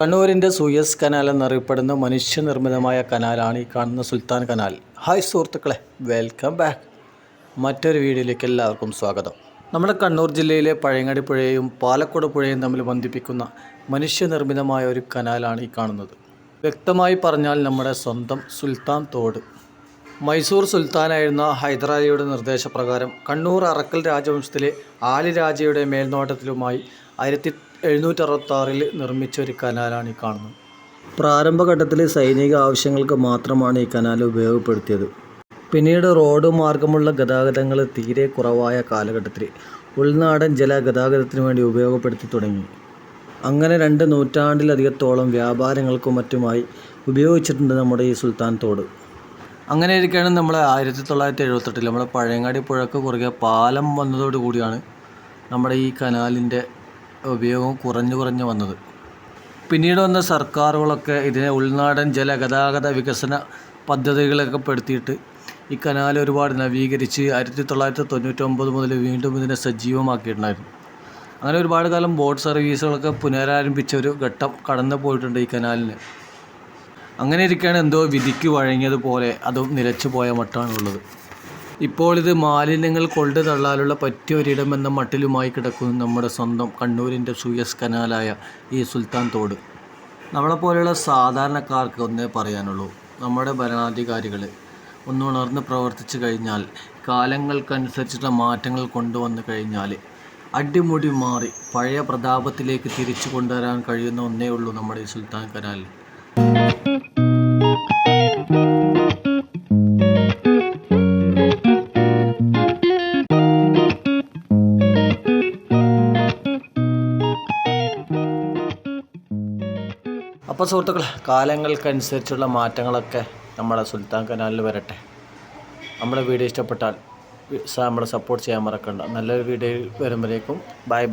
കണ്ണൂരിൻ്റെ Suez canal എന്നറിയപ്പെടുന്ന മനുഷ്യനിർമ്മിതമായ കനാലാണ് ഈ കാണുന്ന സുൽത്താൻ കനാൽ. ഹായ് സുഹൃത്തുക്കളെ, വെൽക്കം ബാക്ക്. മറ്റൊരു വീഡിയോയിലേക്ക് എല്ലാവർക്കും സ്വാഗതം. നമ്മുടെ കണ്ണൂർ ജില്ലയിലെ പഴയങ്ങാടി പുഴയും പാലക്കോട് പുഴയും തമ്മിൽ ബന്ധിപ്പിക്കുന്ന മനുഷ്യനിർമ്മിതമായ ഒരു കനാലാണ് ഈ കാണുന്നത്. വ്യക്തമായി പറഞ്ഞാൽ നമ്മുടെ സ്വന്തം സുൽത്താൻ തോട്. മൈസൂർ സുൽത്താനായിരുന്ന ഹൈദരാലിയുടെ നിർദ്ദേശപ്രകാരം കണ്ണൂർ അറക്കൽ രാജവംശത്തിലെ ആലി രാജയുടെ മേൽനോട്ടത്തിലുമായി 1766 നിർമ്മിച്ച ഒരു കനാലാണ് ഈ കാണുന്നത്. പ്രാരംഭഘട്ടത്തിൽ സൈനിക ആവശ്യങ്ങൾക്ക് മാത്രമാണ് ഈ കനാൽ ഉപയോഗപ്പെടുത്തിയത്. പിന്നീട് റോഡ് മാർഗമുള്ള ഗതാഗതങ്ങൾ തീരെ കുറവായ കാലഘട്ടത്തിൽ ഉൾനാടൻ ജലഗതാഗതത്തിന് വേണ്ടി ഉപയോഗപ്പെടുത്തി തുടങ്ങി. അങ്ങനെ 2 നൂറ്റാണ്ടിലധികത്തോളം വ്യാപാരങ്ങൾക്കും മറ്റുമായി ഉപയോഗിച്ചിട്ടുണ്ട് നമ്മുടെ ഈ സുൽത്താൻ തോട്. അങ്ങനെ ഇരിക്കുകയാണ് നമ്മൾ 1978 നമ്മുടെ പഴയങ്ങാടി പുഴക്ക് കുറുകെ പാലം വന്നതോടുകൂടിയാണ് നമ്മുടെ ഈ കനാലിൻ്റെ ഉപയോഗം കുറഞ്ഞു വന്നത്. പിന്നീട് വന്ന സർക്കാരുകളൊക്കെ ഇതിനെ ഉൾനാടൻ ജലഗതാഗത വികസന പദ്ധതികളൊക്കെ പെടുത്തിയിട്ട് ഈ കനാൽ ഒരുപാട് നവീകരിച്ച് 1999 മുതൽ വീണ്ടും ഇതിനെ സജീവമാക്കിയിട്ടുണ്ടായിരുന്നു. അങ്ങനെ ഒരുപാട് കാലം ബോട്ട് സർവീസുകളൊക്കെ പുനരാരംഭിച്ച ഒരു ഘട്ടം കടന്നു പോയിട്ടുണ്ട് ഈ കനാലിന്. അങ്ങനെ ഇരിക്കുകയാണ് എന്തോ വിധിക്ക് വഴങ്ങിയതുപോലെ അതും നിലച്ചു പോയ മട്ടാണുള്ളത്. ഇപ്പോൾ ഇത് മാലിന്യങ്ങൾ കൊണ്ടു തള്ളാനുള്ള പറ്റിയ ഒരിടം എന്ന മട്ടിലുമായി കിടക്കുന്നു നമ്മുടെ സ്വന്തം കണ്ണൂരിൻ്റെ സൂയസ് കനാലായ ഈ സുൽത്താൻ തോട്. നമ്മളെപ്പോലെയുള്ള സാധാരണക്കാർക്ക് ഒന്നേ പറയാനുള്ളൂ, നമ്മുടെ ഭരണാധികാരികൾ ഒന്നുണർന്ന് പ്രവർത്തിച്ചു കഴിഞ്ഞാൽ, കാലങ്ങൾക്കനുസരിച്ചുള്ള മാറ്റങ്ങൾ കൊണ്ടുവന്നു കഴിഞ്ഞാൽ അടിമുടി മാറി പഴയ പ്രതാപത്തിലേക്ക് തിരിച്ചു കൊണ്ടുവരാൻ കഴിയുന്ന ഒന്നേ ഉള്ളൂ നമ്മുടെ ഈ സുൽത്താൻ കനാൽ. അപ്പോൾ സുഹൃത്തുക്കൾ, കാലങ്ങൾക്കനുസരിച്ചുള്ള മാറ്റങ്ങളൊക്കെ നമ്മുടെ സുൽത്താൻ കനാലിൽ വരട്ടെ. നമ്മുടെ വീഡിയോ ഇഷ്ടപ്പെട്ടാൽ നമ്മളെ സപ്പോർട്ട് ചെയ്യാൻ മറക്കണ്ട. നല്ലൊരു വീഡിയോ വരുമ്പോഴേക്കും ബൈ.